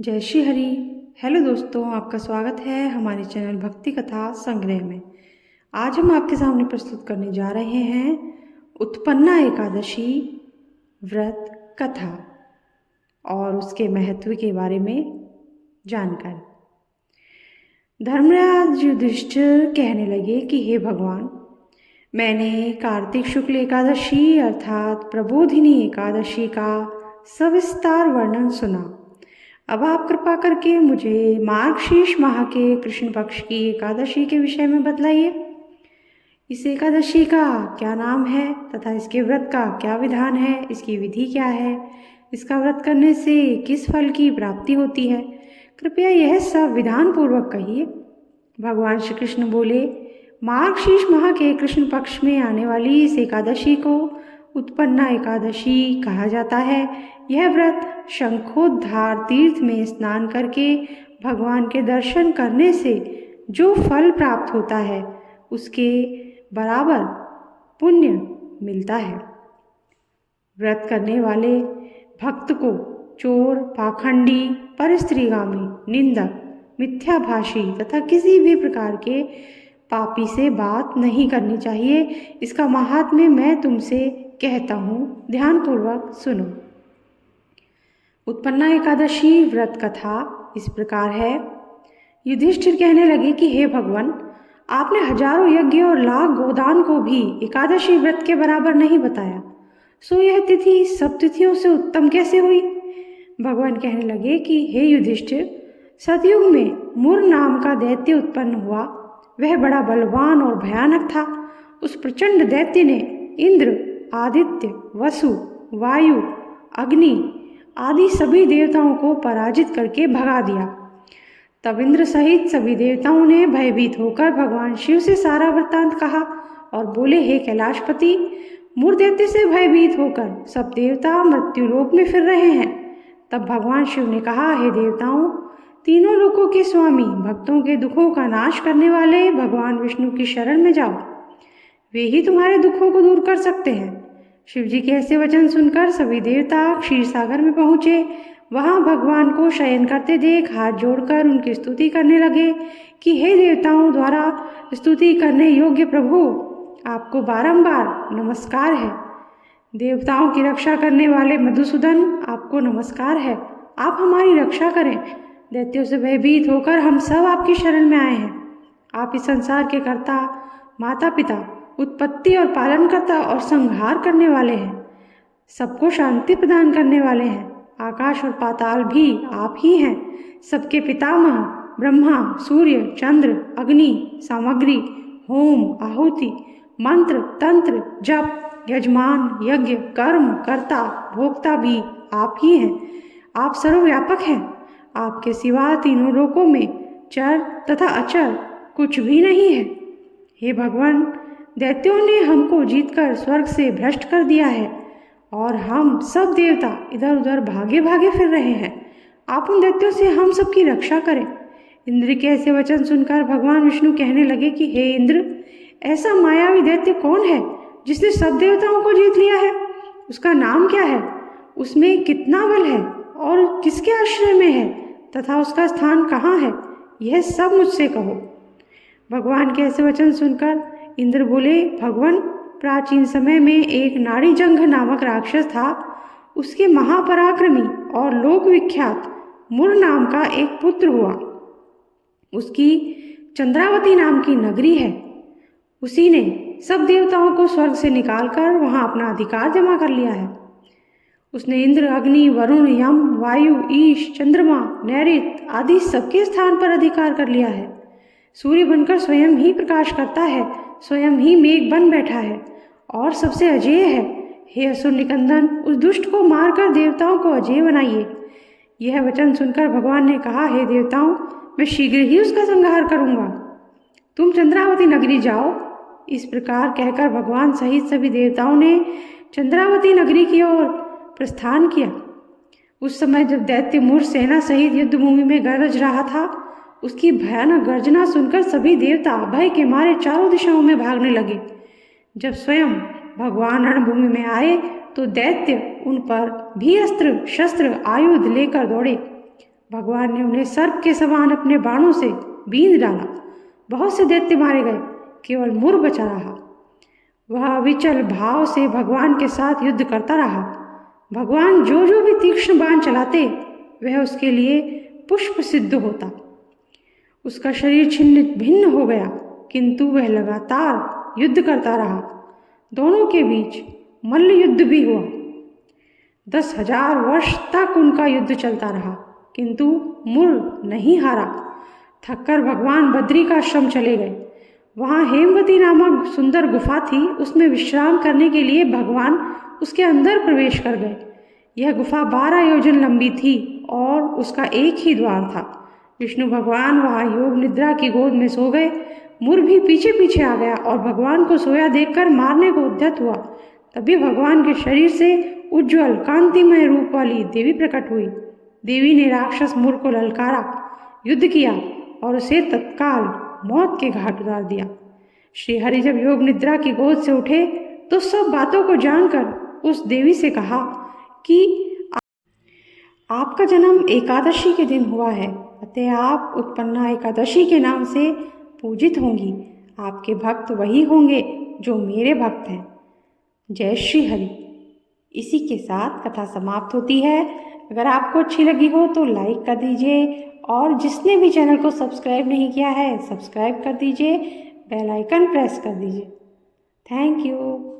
जय श्री हरि। हेलो दोस्तों, आपका स्वागत है हमारे चैनल भक्ति कथा संग्रह में। आज हम आपके सामने प्रस्तुत करने जा रहे हैं उत्पन्ना एकादशी व्रत कथा और उसके महत्व के बारे में जानकारी। धर्मराज युधिष्ठिर कहने लगे कि हे भगवान, मैंने कार्तिक शुक्ल एकादशी अर्थात प्रबोधिनी एकादशी का सविस्तार वर्णन सुना। अब आप कृपा करके मुझे मार्गशीर्ष माह के कृष्ण पक्ष की एकादशी के विषय में बतलाइए। इस एकादशी का क्या नाम है तथा इसके व्रत का क्या विधान है, इसकी विधि क्या है, इसका व्रत करने से किस फल की प्राप्ति होती है, कृपया यह सब विधान पूर्वक कहिए। भगवान श्री कृष्ण बोले, मार्गशीर्ष माह के कृष्ण पक्ष में आने वाली इस एकादशी को उत्पन्ना एकादशी कहा जाता है। यह व्रत शंखोद्धार तीर्थ में स्नान करके भगवान के दर्शन करने से जो फल प्राप्त होता है उसके बराबर पुण्य मिलता है। व्रत करने वाले भक्त को चोर, पाखंडी, परस्त्रीगामी, निंदक, मिथ्याभाषी तथा किसी भी प्रकार के पापी से बात नहीं करनी चाहिए। इसका महात्म्य मैं तुमसे कहता हूँ, ध्यानपूर्वक सुनो। उत्पन्ना एकादशी व्रत कथा इस प्रकार है। युधिष्ठिर कहने लगे कि हे भगवान, आपने हजारों यज्ञ और लाख गोदान को भी एकादशी व्रत के बराबर नहीं बताया, सो यह तिथि सब तिथियों से उत्तम कैसे हुई? भगवान कहने लगे कि हे युधिष्ठिर, सतयुग में मुर नाम का दैत्य उत्पन्न हुआ। वह बड़ा बलवान और भयानक था। उस प्रचंड दैत्य ने इंद्र, आदित्य, वसु, वायु, अग्नि आदि सभी देवताओं को पराजित करके भगा दिया। तब इंद्र सहित सभी देवताओं ने भयभीत होकर भगवान शिव से सारा वृत्तांत कहा और बोले, हे कैलाशपति, मुर दैत्य से भयभीत होकर सब देवता मृत्युलोक में फिर रहे हैं। तब भगवान शिव ने कहा, हे देवताओं, तीनों लोकों के स्वामी, भक्तों के दुखों का नाश करने वाले भगवान विष्णु की शरण में जाओ, वे ही तुम्हारे दुखों को दूर कर सकते हैं। शिव जी के ऐसे वचन सुनकर सभी देवता क्षीर सागर में पहुँचे। वहाँ भगवान को शयन करते देख हाथ जोड़कर उनकी स्तुति करने लगे कि हे देवताओं द्वारा स्तुति करने योग्य प्रभु, आपको बारंबार नमस्कार है। देवताओं की रक्षा करने वाले मधुसूदन, आपको नमस्कार है। आप हमारी रक्षा करें। दैत्यों से भयभीत होकर हम सब आपकी शरण में आए हैं। आप इस संसार के कर्ता, माता पिता, उत्पत्ति और पालन करता और संहार करने वाले हैं। सबको शांति प्रदान करने वाले हैं। आकाश और पाताल भी आप ही हैं। सबके पितामह ब्रह्मा, सूर्य, चंद्र, अग्नि, सामग्री, होम, आहुति, मंत्र, तंत्र, जप, यजमान, यज्ञ, कर्म, कर्ता, भोक्ता भी आप ही हैं। आप सर्वव्यापक हैं। आपके सिवा तीनों लोकों में चर तथा अचर कुछ भी नहीं है। हे भगवान, दैत्यों ने हमको जीतकर स्वर्ग से भ्रष्ट कर दिया है और हम सब देवता इधर उधर भागे भागे फिर रहे हैं। आप उन दैत्यों से हम सबकी रक्षा करें। इंद्र के ऐसे वचन सुनकर भगवान विष्णु कहने लगे कि हे इंद्र, ऐसा मायावी दैत्य कौन है जिसने सब देवताओं को जीत लिया है? उसका नाम क्या है? उसमें कितना बल है और किसके आश्रय में है तथा उसका स्थान कहाँ है? यह सब मुझसे कहो। भगवान के ऐसे वचन सुनकर इंद्र बोले, भगवान, प्राचीन समय में एक नाड़ीजंघ नामक राक्षस था। उसके महापराक्रमी और लोक विख्यात मुर नाम का एक पुत्र हुआ। उसकी चंद्रावती नाम की नगरी है। उसी ने सब देवताओं को स्वर्ग से निकालकर वहां अपना अधिकार जमा कर लिया है। उसने इंद्र, अग्नि, वरुण, यम, वायु, ईश, चंद्रमा, नैऋत आदि सबके स्थान पर अधिकार कर लिया है। सूर्य बनकर स्वयं ही प्रकाश करता है, स्वयं ही मेघ बन बैठा है और सबसे अजेय है। हे असुर निकंदन, उस दुष्ट को मारकर देवताओं को अजेय बनाइए। यह वचन सुनकर भगवान ने कहा, हे देवताओं, मैं शीघ्र ही उसका संहार करूंगा। तुम चंद्रावती नगरी जाओ। इस प्रकार कहकर भगवान सहित सभी देवताओं ने चंद्रावती नगरी की ओर प्रस्थान किया। उस समय जब दैत्य मुर सेना सहित युद्ध भूमि में गरज रहा था, उसकी भयानक गर्जना सुनकर सभी देवता भय के मारे चारों दिशाओं में भागने लगे। जब स्वयं भगवान रणभूमि में आए तो दैत्य उन पर भी अस्त्र शस्त्र आयुध लेकर दौड़े। भगवान ने उन्हें सर्प के समान अपने बाणों से बींध डाला। बहुत से दैत्य मारे गए, केवल मुर बचा रहा। वह अविचल भाव से भगवान के साथ युद्ध करता रहा। भगवान जो जो भी तीक्ष्ण बाण चलाते वह उसके लिए पुष्प सिद्ध होता। उसका शरीर छिन्न भिन्न हो गया, किंतु वह लगातार युद्ध करता रहा। दोनों के बीच मल्ल युद्ध भी हुआ। 10,000 वर्ष तक उनका युद्ध चलता रहा, किंतु मुर नहीं हारा। थककर भगवान बद्री का आश्रम चले गए। वहाँ हेमवती नामक सुंदर गुफा थी। उसमें विश्राम करने के लिए भगवान उसके अंदर प्रवेश कर गए। यह गुफा 12 योजन लंबी थी और उसका एक ही द्वार था। विष्णु भगवान वहाँ योग निद्रा की गोद में सो गए। मुर भी पीछे पीछे आ गया और भगवान को सोया देखकर मारने को उद्यत हुआ। तभी भगवान के शरीर से उज्ज्वल कांतिमय रूप वाली देवी प्रकट हुई। देवी ने राक्षस मुर को ललकारा, युद्ध किया और उसे तत्काल मौत के घाट उतार दिया। श्री हरि जब योग निद्रा की गोद से उठे तो सब बातों को जानकर उस देवी से कहा कि आपका जन्म एकादशी के दिन हुआ है, अतः आप उत्पन्ना एकादशी के नाम से पूजित होंगी। आपके भक्त वही होंगे जो मेरे भक्त हैं। जय श्री हरि। इसी के साथ कथा समाप्त होती है। अगर आपको अच्छी लगी हो तो लाइक कर दीजिए और जिसने भी चैनल को सब्सक्राइब नहीं किया है सब्सक्राइब कर दीजिए, बेल आइकन प्रेस कर दीजिए। Thank you.